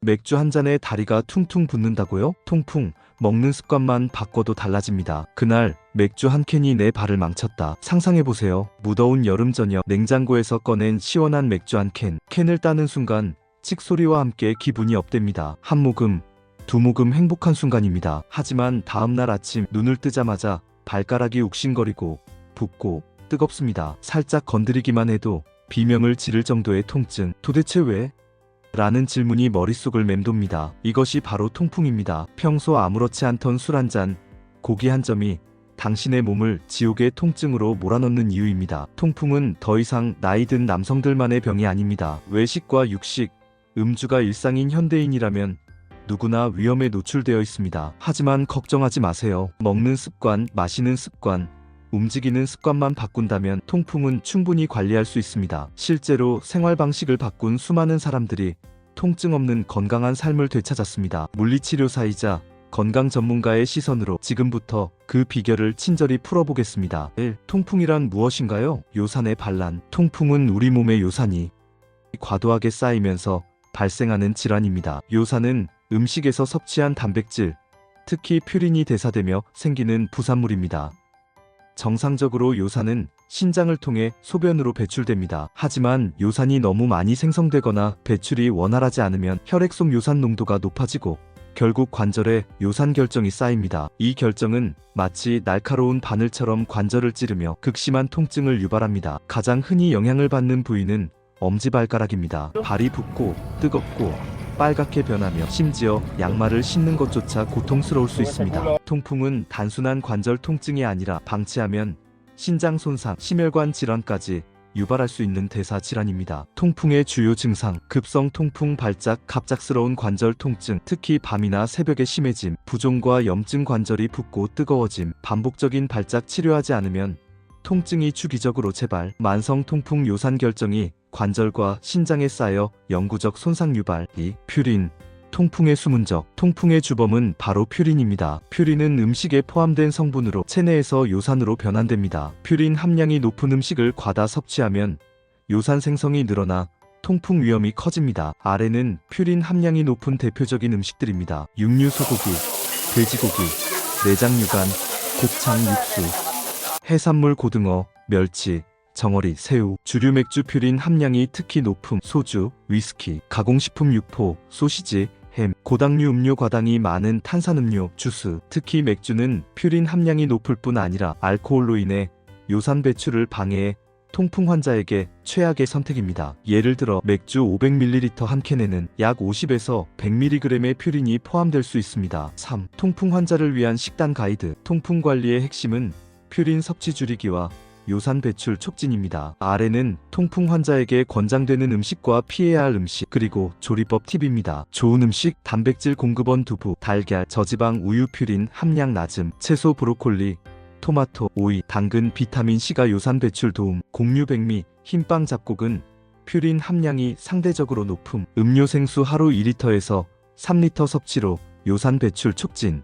맥주 한 잔에 다리가 퉁퉁 붓는다고요? 통풍, 먹는 습관만 바꿔도 달라집니다. 그날 맥주 한 캔이 내 발을 망쳤다. 상상해보세요. 무더운 여름 저녁 냉장고에서 꺼낸 시원한 맥주 한 캔. 캔을 따는 순간 칙소리와 함께 기분이 업됩니다. 한 모금, 두 모금 행복한 순간입니다. 하지만 다음날 아침 눈을 뜨자마자 발가락이 욱신거리고 붓고 뜨겁습니다. 살짝 건드리기만 해도 비명을 지를 정도의 통증. 도대체 왜? 라는 질문이 머릿속을 맴돕니다. 이것이 바로 통풍입니다. 평소 아무렇지 않던 술 한 잔, 고기 한 점이 당신의 몸을 지옥의 통증으로 몰아넣는 이유입니다. 통풍은 더 이상 나이 든 남성들만의 병이 아닙니다. 외식과 육식, 음주가 일상인 현대인이라면 누구나 위험에 노출되어 있습니다. 하지만 걱정하지 마세요. 먹는 습관, 마시는 습관, 움직이는 습관만 바꾼다면 통풍은 충분히 관리할 수 있습니다. 실제로 생활 방식을 바꾼 수많은 사람들이 통증 없는 건강한 삶을 되찾았습니다. 물리치료사이자 건강 전문가의 시선으로 지금부터 그 비결을 친절히 풀어보겠습니다. 1. 통풍이란 무엇인가요? 요산의 반란. 통풍은 우리 몸의 요산이 과도하게 쌓이면서 발생하는 질환입니다. 요산은 음식에서 섭취한 단백질, 특히 퓨린이 대사되며 생기는 부산물입니다. 정상적으로 요산은 신장을 통해 소변으로 배출됩니다. 하지만 요산이 너무 많이 생성되거나 배출이 원활하지 않으면 혈액 속 요산 농도가 높아지고 결국 관절에 요산 결정이 쌓입니다. 이 결정은 마치 날카로운 바늘처럼 관절을 찌르며 극심한 통증을 유발합니다. 가장 흔히 영향을 받는 부위는 엄지발가락입니다. 발이 붓고 뜨겁고 빨갛게 변하며 심지어 양말을 신는 것조차 고통스러울 수 있습니다. 통풍은 단순한 관절 통증이 아니라 방치하면 신장 손상, 심혈관 질환까지 유발할 수 있는 대사 질환입니다. 통풍의 주요 증상: 급성 통풍 발작, 갑작스러운 관절 통증, 특히 밤이나 새벽에 심해짐, 부종과 염증, 관절이 붓고 뜨거워짐, 반복적인 발작, 치료하지 않으면 통증이 주기적으로 재발, 만성 통풍 요산 결정이 관절과 신장에 쌓여 영구적 손상 유발. 2. 퓨린. 통풍의 수문적. 통풍의 주범은 바로 퓨린입니다. 퓨린은 음식에 포함된 성분으로 체내에서 요산으로 변환됩니다. 퓨린 함량이 높은 음식을 과다 섭취하면 요산 생성이 늘어나 통풍 위험이 커집니다. 아래는 퓨린 함량이 높은 대표적인 음식들입니다. 육류, 소고기, 돼지고기, 내장류간, 곱창, 육수, 해산물, 고등어, 멸치, 정어리, 새우. 주류 맥주 퓨린 함량이 특히 높음 소주, 위스키, 가공식품 육포, 소시지, 햄, 고당류 음료, 과당이 많은 탄산음료, 주스. 특히 맥주는 퓨린 함량이 높을 뿐 아니라 알코올로 인해 요산 배출을 방해해 통풍 환자에게 최악의 선택입니다. 예를 들어 맥주 500ml 한 캔에는 약 50에서 100mg의 퓨린이 포함될 수 있습니다. 3. 통풍 환자를 위한 식단 가이드. 통풍 관리의 핵심은 퓨린 섭취 줄이기와 요산 배출 촉진입니다. 아래는 통풍 환자에게 권장되는 음식과 피해야 할 음식, 그리고 조리법 팁입니다. 좋은 음식: 단백질 공급원 두부, 달걀, 저지방 우유, 퓨린 함량 낮음, 채소, 브로콜리, 토마토, 오이, 당근, 비타민 C가 요산 배출 도움, 곡류, 백미, 흰빵, 잡곡은 퓨린 함량이 상대적으로 높음, 음료, 생수 하루 2리터에서 3리터 섭취로 요산 배출 촉진,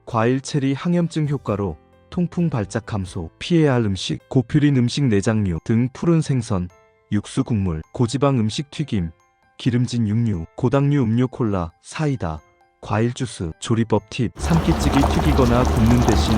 과일, 체리, 항염증 효과로 통풍 발작 감소. 피해야 할 음식: 고퓨린 음식, 내장류 등 푸른 생선, 육수, 국물, 고지방 음식, 튀김, 기름진 육류, 고당류 음료, 콜라, 사이다, 과일 주스. 조리법 팁: 삼키찌기, 튀기거나 굽는 대신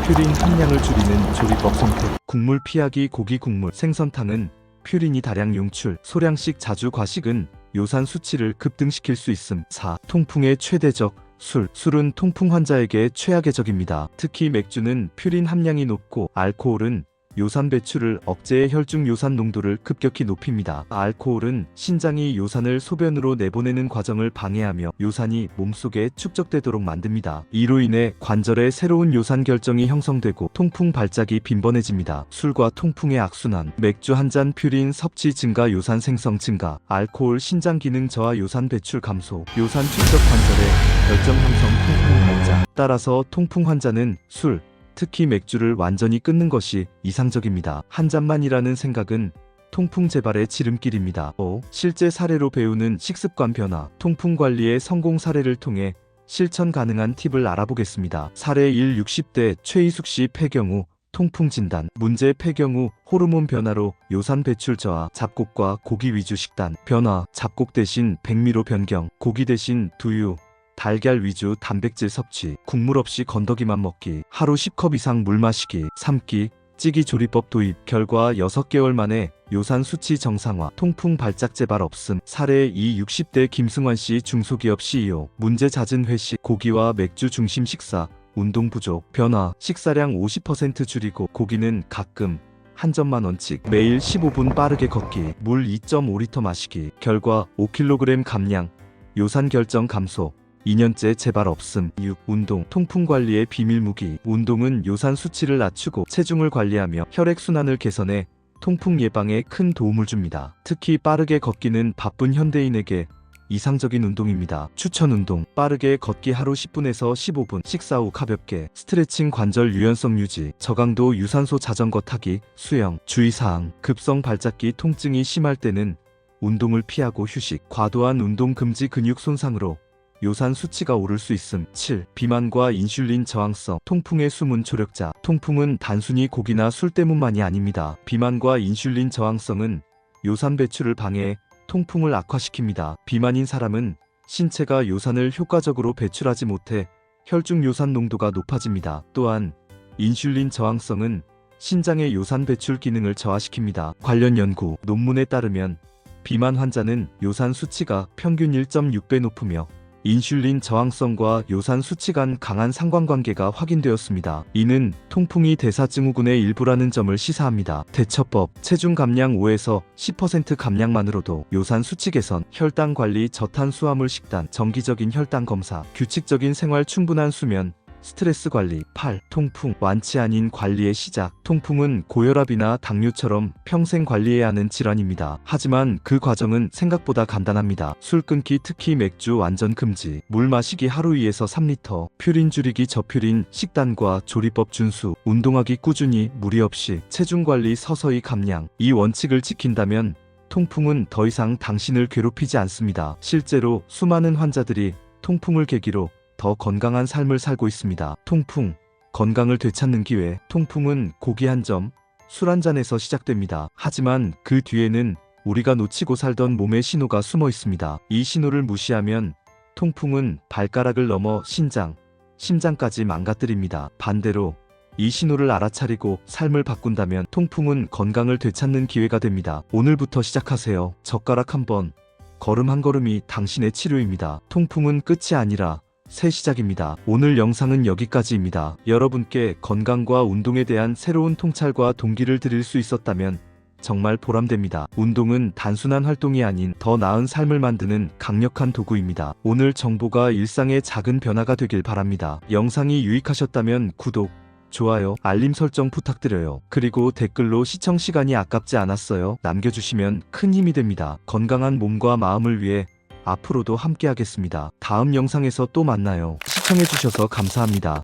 퓨린 함량을 줄이는 조리법 선택. 국물 피하기: 고기 국물, 생선탕은 퓨린이 다량 용출, 소량씩 자주 과식은 요산 수치를 급등시킬 수 있음. 4. 통풍의 최대적 술은 통풍 환자에게 최악의 적입니다. 특히 맥주는 퓨린 함량이 높고 알코올은 요산 배출을 억제해 혈중 요산 농도를 급격히 높입니다. 알코올은 신장이 요산을 소변으로 내보내는 과정을 방해하며 요산이 몸속에 축적되도록 만듭니다. 이로 인해 관절에 새로운 요산 결정이 형성되고 통풍 발작이 빈번해집니다. 술과 통풍의 악순환. 맥주 한 잔 퓨린 섭취 증가, 요산 생성 증가, 알코올 신장 기능 저하, 요산 배출 감소, 요산 축적 관절의 결정 형성, 통풍 발작. 따라서 통풍 환자는 술, 특히 맥주를 완전히 끊는 것이 이상적입니다. 한 잔만이라는 생각은 통풍 재발의 지름길입니다. 5. 실제 사례로 배우는 식습관 변화. 통풍 관리의 성공 사례를 통해 실천 가능한 팁을 알아보겠습니다. 사례 1. 60대 최희숙 씨 폐경 후 통풍 진단. 문제의 폐경 후 호르몬 변화로 요산 배출 저하, 잡곡과 고기 위주 식단. 변화, 잡곡 대신 백미로 변경, 고기 대신 두유, 달걀 위주 단백질 섭취, 국물 없이 건더기만 먹기, 하루 10컵 이상 물 마시기, 3끼, 찌기 조리법 도입. 결과 6개월 만에 요산 수치 정상화, 통풍 발작 재발 없음. 사례 60대 김승환 씨 중소기업 CEO. 문제 잦은 회식, 고기와 맥주 중심 식사, 운동 부족. 변화, 식사량 50% 줄이고 고기는 가끔 한 점만 원칙, 매일 15분 빠르게 걷기, 물 2.5리터 마시기. 결과 5kg 감량, 요산 결정 감소, 2년째 재발 없음. 6. 운동, 통풍 관리의 비밀 무기. 운동은 요산 수치를 낮추고 체중을 관리하며 혈액순환을 개선해 통풍 예방에 큰 도움을 줍니다. 특히 빠르게 걷기는 바쁜 현대인에게 이상적인 운동입니다. 추천 운동, 빠르게 걷기 하루 10분에서 15분, 식사 후 가볍게, 스트레칭 관절 유연성 유지, 저강도 유산소 자전거 타기, 수영. 주의사항, 급성 발작기 통증이 심할 때는 운동을 피하고 휴식, 과도한 운동 금지. 근육 손상으로 요산 수치가 오를 수 있음. 7. 비만과 인슐린 저항성, 통풍의 숨은 조력자. 통풍은 단순히 고기나 술 때문만이 아닙니다. 비만과 인슐린 저항성은 요산 배출을 방해해 통풍을 악화시킵니다. 비만인 사람은 신체가 요산을 효과적으로 배출하지 못해 혈중 요산 농도가 높아집니다. 또한 인슐린 저항성은 신장의 요산 배출 기능을 저하시킵니다. 관련 연구, 논문에 따르면 비만 환자는 요산 수치가 평균 1.6배 높으며 인슐린 저항성과 요산 수치 간 강한 상관관계가 확인되었습니다. 이는 통풍이 대사증후군의 일부라는 점을 시사합니다. 대처법, 체중 감량 5에서 10% 감량만으로도 요산 수치 개선, 혈당 관리, 저탄수화물 식단, 정기적인 혈당 검사, 규칙적인 생활, 충분한 수면, 스트레스 관리. 8. 통풍, 완치 아닌 관리의 시작. 통풍은 고혈압이나 당뇨처럼 평생 관리해야 하는 질환입니다. 하지만 그 과정은 생각보다 간단합니다. 술 끊기, 특히 맥주 완전 금지, 물 마시기 하루 2에서 3리터, 퓨린 줄이기, 저퓨린, 식단과 조리법 준수, 운동하기 꾸준히, 무리 없이, 체중 관리 서서히 감량. 이 원칙을 지킨다면 통풍은 더 이상 당신을 괴롭히지 않습니다. 실제로 수많은 환자들이 통풍을 계기로 더 건강한 삶을 살고 있습니다. 통풍, 건강을 되찾는 기회. 통풍은 고기 한 점, 술 한 잔에서 시작됩니다. 하지만 그 뒤에는 우리가 놓치고 살던 몸의 신호가 숨어 있습니다. 이 신호를 무시하면 통풍은 발가락을 넘어 신장, 심장까지 망가뜨립니다. 반대로 이 신호를 알아차리고 삶을 바꾼다면 통풍은 건강을 되찾는 기회가 됩니다. 오늘부터 시작하세요. 젓가락 한 번, 걸음 한 걸음이 당신의 치료입니다. 통풍은 끝이 아니라 새 시작입니다. 오늘 영상은 여기까지입니다. 여러분께 건강과 운동에 대한 새로운 통찰과 동기를 드릴 수 있었다면 정말 보람됩니다. 운동은 단순한 활동이 아닌 더 나은 삶을 만드는 강력한 도구입니다. 오늘 정보가 일상의 작은 변화가 되길 바랍니다. 영상이 유익하셨다면 구독, 좋아요, 알림 설정 부탁드려요. 그리고 댓글로 시청 시간이 아깝지 않았어요 남겨주시면 큰 힘이 됩니다. 건강한 몸과 마음을 위해 앞으로도 함께하겠습니다. 다음 영상에서 또 만나요. 시청해주셔서 감사합니다.